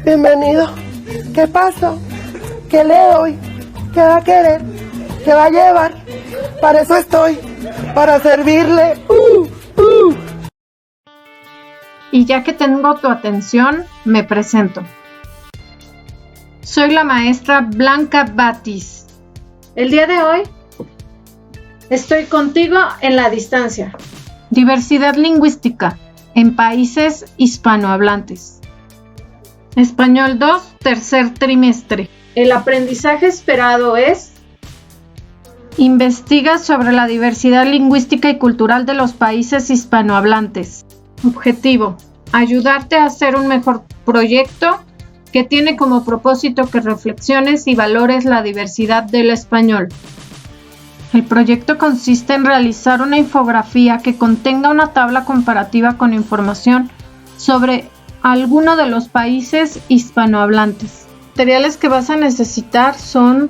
Bienvenido. ¿Qué pasó? ¿Qué le doy? ¿Qué va a querer? ¿Qué va a llevar? Para eso estoy, para servirle. Y ya que tengo tu atención, me presento. Soy la maestra Blanca Batis. El día de hoy estoy contigo en la distancia. Diversidad lingüística en países hispanohablantes. Español 2, tercer trimestre. El aprendizaje esperado es: investiga sobre la diversidad lingüística y cultural de los países hispanohablantes. Objetivo: ayudarte a hacer un mejor proyecto que tiene como propósito que reflexiones y valores la diversidad del español. El proyecto consiste en realizar una infografía que contenga una tabla comparativa con información sobre alguno de los países hispanohablantes. Los materiales que vas a necesitar son: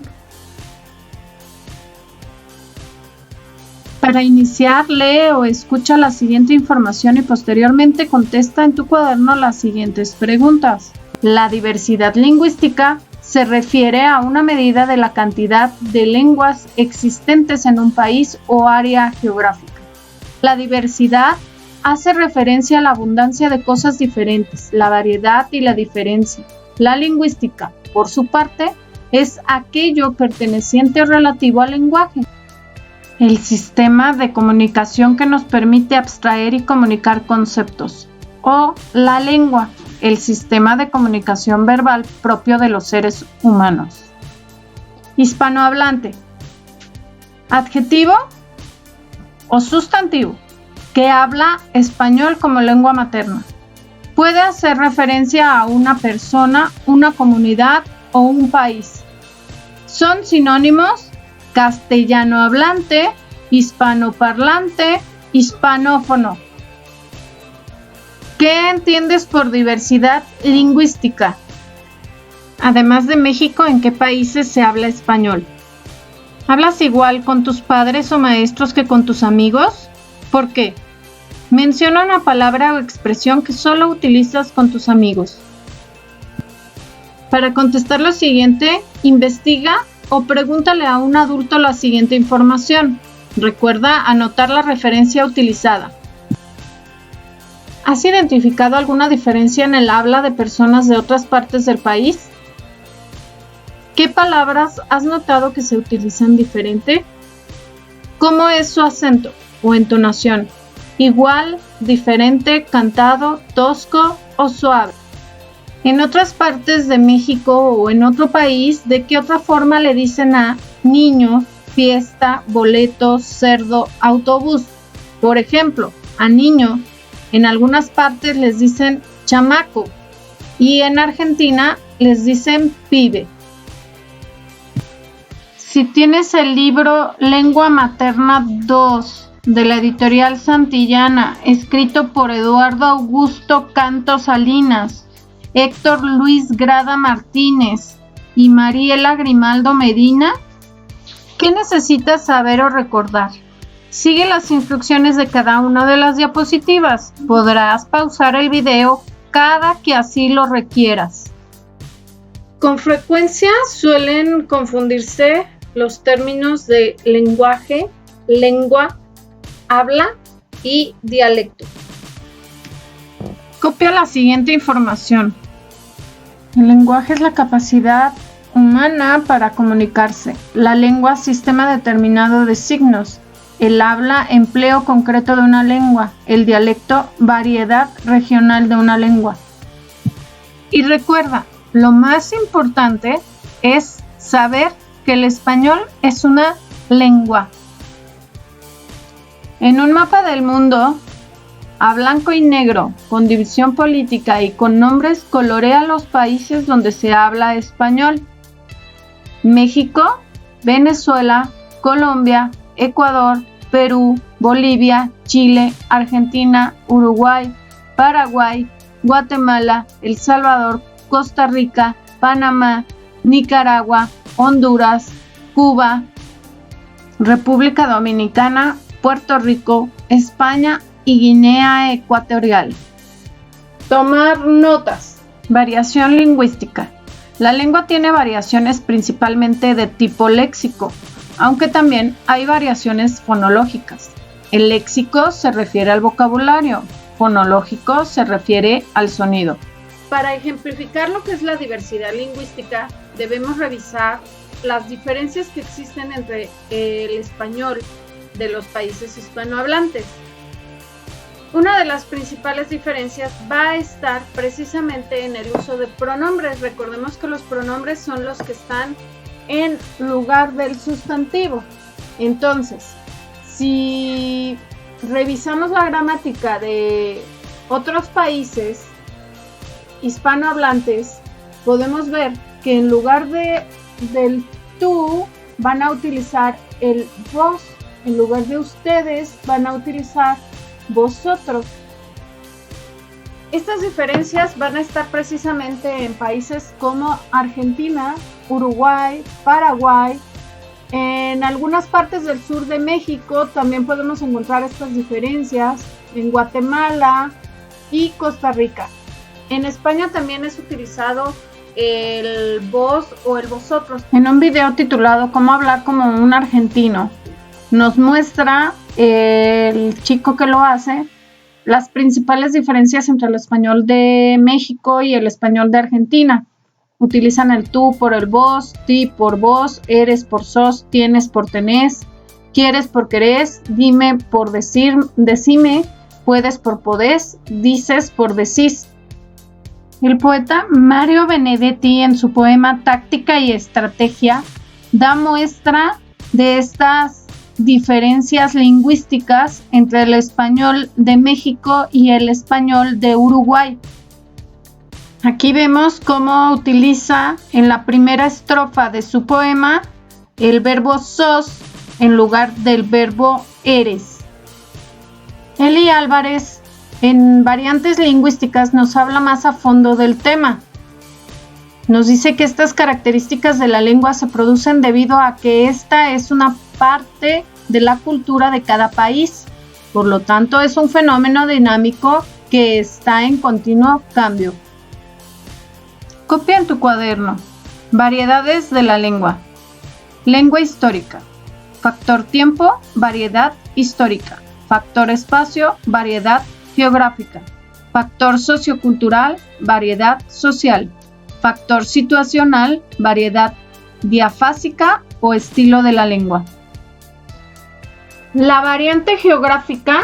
para iniciar, lee o escucha la siguiente información y posteriormente contesta en tu cuaderno las siguientes preguntas. La diversidad lingüística se refiere a una medida de la cantidad de lenguas existentes en un país o área geográfica. La diversidad hace referencia a la abundancia de cosas diferentes, la variedad y la diferencia. La lingüística, por su parte, es aquello perteneciente o relativo al lenguaje. El sistema de comunicación que nos permite abstraer y comunicar conceptos. O la lengua, el sistema de comunicación verbal propio de los seres humanos. Hispanohablante. Adjetivo o sustantivo que habla español como lengua materna. Puede hacer referencia a una persona, una comunidad o un país. Son sinónimos: castellano hablante, hispanoparlante, hispanófono. ¿Qué entiendes por diversidad lingüística? Además de México, ¿en qué países se habla español? ¿Hablas igual con tus padres o maestros que con tus amigos? ¿Por qué? Menciona una palabra o expresión que solo utilizas con tus amigos. Para contestar lo siguiente, investiga o pregúntale a un adulto la siguiente información. Recuerda anotar la referencia utilizada. ¿Has identificado alguna diferencia en el habla de personas de otras partes del país? ¿Qué palabras has notado que se utilizan diferente? ¿Cómo es su acento o entonación? ¿Igual, diferente, cantado, tosco o suave? En otras partes de México o en otro país, ¿de qué otra forma le dicen a niño, fiesta, boleto, cerdo, autobús? Por ejemplo, a niño en algunas partes les dicen chamaco y en Argentina les dicen pibe. Si tienes el libro Lengua Materna 2 de la editorial Santillana, escrito por Eduardo Augusto Canto Salinas, Héctor Luis Grada Martínez y Mariela Grimaldo Medina, ¿qué necesitas saber o recordar? Sigue las instrucciones de cada una de las diapositivas. Podrás pausar el video cada que así lo requieras. Con frecuencia suelen confundirse los términos de lenguaje, lengua, habla y dialecto. Copia la siguiente información. El lenguaje es la capacidad humana para comunicarse. La lengua, sistema determinado de signos. El habla, empleo concreto de una lengua. El dialecto, variedad regional de una lengua. Y recuerda, lo más importante es saber que el español es una lengua. En un mapa del mundo, a blanco y negro, con división política y con nombres, colorea los países donde se habla español. México, Venezuela, Colombia, Ecuador, Perú, Bolivia, Chile, Argentina, Uruguay, Paraguay, Guatemala, El Salvador, Costa Rica, Panamá, Nicaragua, Honduras, Cuba, República Dominicana, Puerto Rico, España y Guinea Ecuatorial. Tomar notas. Variación lingüística. La lengua tiene variaciones principalmente de tipo léxico, aunque también hay variaciones fonológicas. El léxico se refiere al vocabulario, fonológico se refiere al sonido. Para ejemplificar lo que es la diversidad lingüística, debemos revisar las diferencias que existen entre el español de los países hispanohablantes. Una de las principales diferencias va a estar precisamente en el uso de pronombres. Recordemos que los pronombres son los que están en lugar del sustantivo. Entonces, si revisamos la gramática de otros países hispanohablantes, podemos ver que en lugar del tú van a utilizar el vos, en lugar de ustedes van a utilizar vosotros. Estas diferencias van a estar precisamente en países como Argentina, Uruguay, Paraguay. En algunas partes del sur de México también podemos encontrar estas diferencias, en Guatemala y Costa Rica. En España también es utilizado el vos o el vosotros. En un video titulado "Cómo hablar como un argentino", nos muestra el chico que lo hace las principales diferencias entre el español de México y el español de Argentina. Utilizan el tú por el vos, ti por vos, eres por sos, tienes por tenés, quieres por querés, dime por decir, decime, puedes por podés, dices por decís. El poeta Mario Benedetti, en su poema Táctica y Estrategia, da muestra de estas diferencias lingüísticas entre el español de México y el español de Uruguay. Aquí vemos cómo utiliza en la primera estrofa de su poema el verbo sos en lugar del verbo eres. Eli Álvarez, en Variantes Lingüísticas, nos habla más a fondo del tema. Nos dice que estas características de la lengua se producen debido a que esta es una parte de la cultura de cada país. Por lo tanto, es un fenómeno dinámico que está en continuo cambio. Copia en tu cuaderno. Variedades de la lengua. Lengua histórica. Factor tiempo, variedad histórica. Factor espacio, variedad geográfica. Factor sociocultural, variedad social. Factor situacional, variedad diafásica o estilo de la lengua. La variante geográfica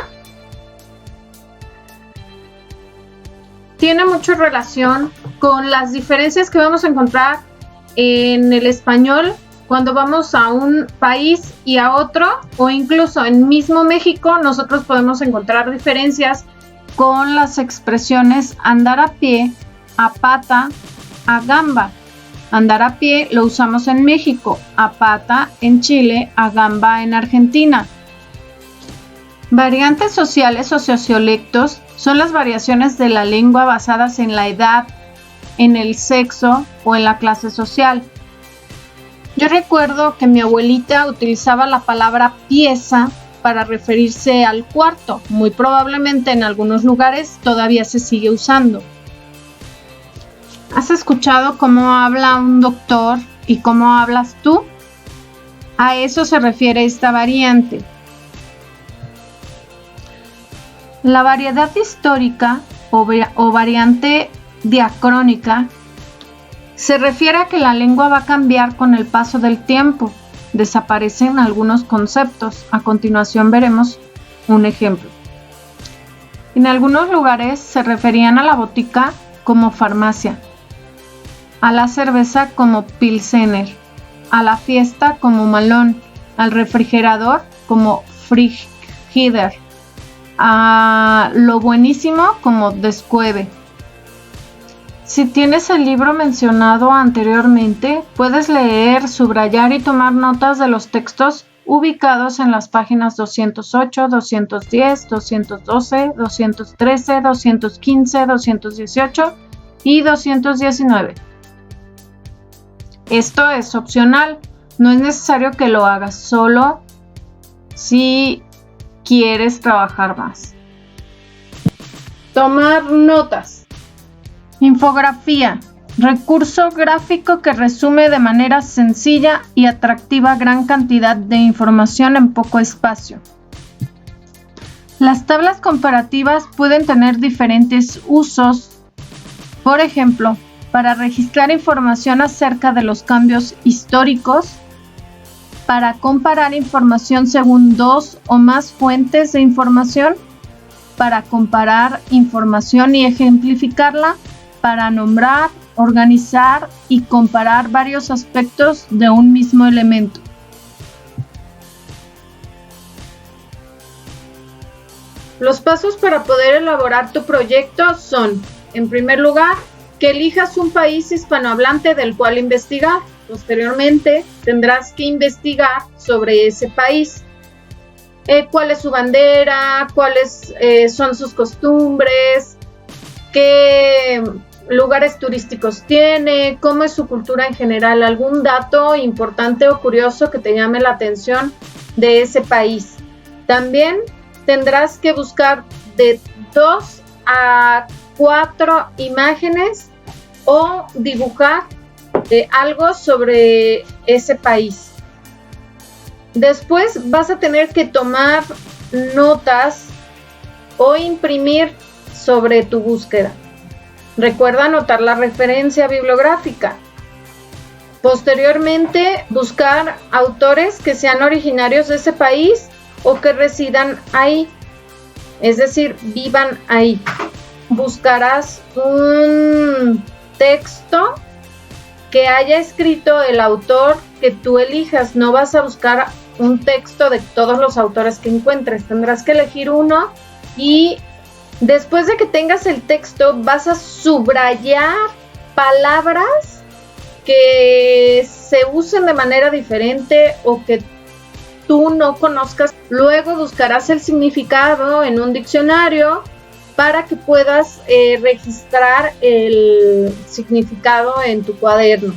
tiene mucha relación con las diferencias que vamos a encontrar en el español cuando vamos a un país y a otro, o incluso en mismo México nosotros podemos encontrar diferencias con las expresiones andar a pie, a pata, a gamba. Andar a pie lo usamos en México, a pata en Chile, a gamba en Argentina. Variantes sociales o sociolectos son las variaciones de la lengua basadas en la edad, en el sexo o en la clase social. Yo recuerdo que mi abuelita utilizaba la palabra pieza para referirse al cuarto. Muy probablemente en algunos lugares todavía se sigue usando. ¿Has escuchado cómo habla un doctor y cómo hablas tú? A eso se refiere esta variante. La variedad histórica o variante diacrónica se refiere a que la lengua va a cambiar con el paso del tiempo. Desaparecen algunos conceptos. A continuación veremos un ejemplo. En algunos lugares se referían a la botica como farmacia, a la cerveza como pilsener, a la fiesta como malón, al refrigerador como frigider, a lo buenísimo como descueve. Si tienes el libro mencionado anteriormente, puedes leer, subrayar y tomar notas de los textos ubicados en las páginas 208, 210, 212, 213, 215, 218 y 219. Esto es opcional, no es necesario que lo hagas, solo si quieres trabajar más. Tomar notas. Infografía. Recurso gráfico que resume de manera sencilla y atractiva gran cantidad de información en poco espacio. Las tablas comparativas pueden tener diferentes usos. Por ejemplo, para registrar información acerca de los cambios históricos, para comparar información según dos o más fuentes de información, para comparar información y ejemplificarla, para nombrar, organizar y comparar varios aspectos de un mismo elemento. Los pasos para poder elaborar tu proyecto son, en primer lugar, que elijas un país hispanohablante del cual investigar. Posteriormente, tendrás que investigar sobre ese país. ¿Cuál es su bandera? ¿Cuáles son sus costumbres? ¿Qué lugares turísticos tiene? ¿Cómo es su cultura en general? ¿Algún dato importante o curioso que te llame la atención de ese país? También tendrás que buscar de 2 a 4 imágenes o dibujar algo sobre ese país. Después vas a tener que tomar notas o imprimir sobre tu búsqueda. Recuerda anotar la referencia bibliográfica. Posteriormente, buscar autores que sean originarios de ese país o que residan ahí, es decir, vivan ahí. Buscarás un texto que haya escrito el autor que tú elijas. No vas a buscar un texto de todos los autores que encuentres. Tendrás que elegir uno y después de que tengas el texto vas a subrayar palabras que se usen de manera diferente o que tú no conozcas. Luego buscarás el significado en un diccionario para que puedas registrar el significado en tu cuaderno.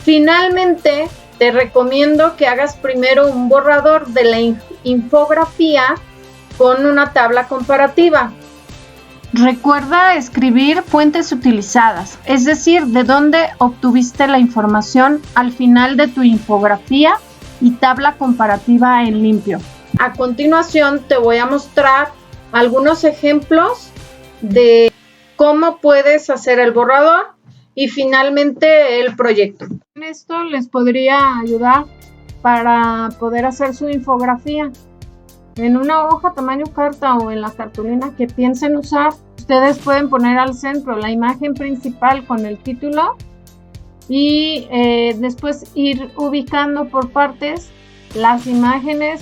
Finalmente, te recomiendo que hagas primero un borrador de la infografía con una tabla comparativa. Recuerda escribir fuentes utilizadas, es decir, de dónde obtuviste la información al final de tu infografía y tabla comparativa en limpio. A continuación te voy a mostrar algunos ejemplos de cómo puedes hacer el borrador y finalmente el proyecto. Esto les podría ayudar para poder hacer su infografía. En una hoja tamaño carta o en la cartulina que piensen usar, ustedes pueden poner al centro la imagen principal con el título y después ir ubicando por partes las imágenes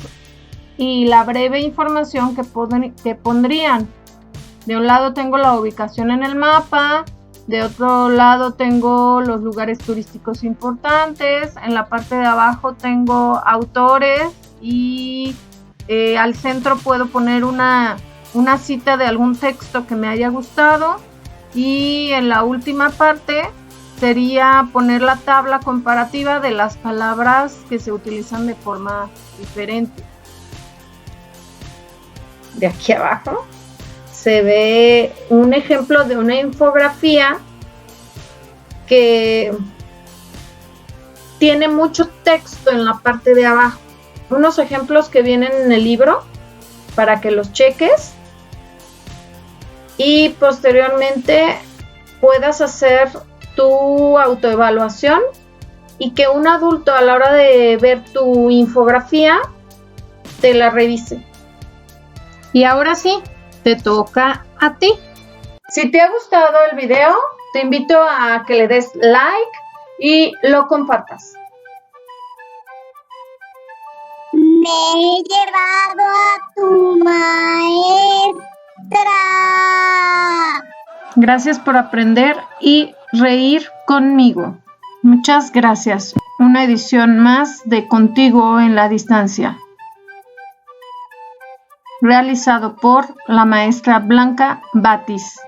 y la breve información que pondrían. De un lado tengo la ubicación en el mapa, de otro lado tengo los lugares turísticos importantes, en la parte de abajo tengo autores y al centro puedo poner una cita de algún texto que me haya gustado y en la última parte sería poner la tabla comparativa de las palabras que se utilizan de forma diferente. De aquí abajo se ve un ejemplo de una infografía que tiene mucho texto en la parte de abajo. Unos ejemplos que vienen en el libro para que los cheques y posteriormente puedas hacer tu autoevaluación y que un adulto a la hora de ver tu infografía te la revise. Y ahora sí, te toca a ti. Si te ha gustado el video, te invito a que le des like y lo compartas. Me he llevado a tu maestra. Gracias por aprender y reír conmigo. Muchas gracias. Una edición más de Contigo en la Distancia. Realizado por la maestra Blanca Batis.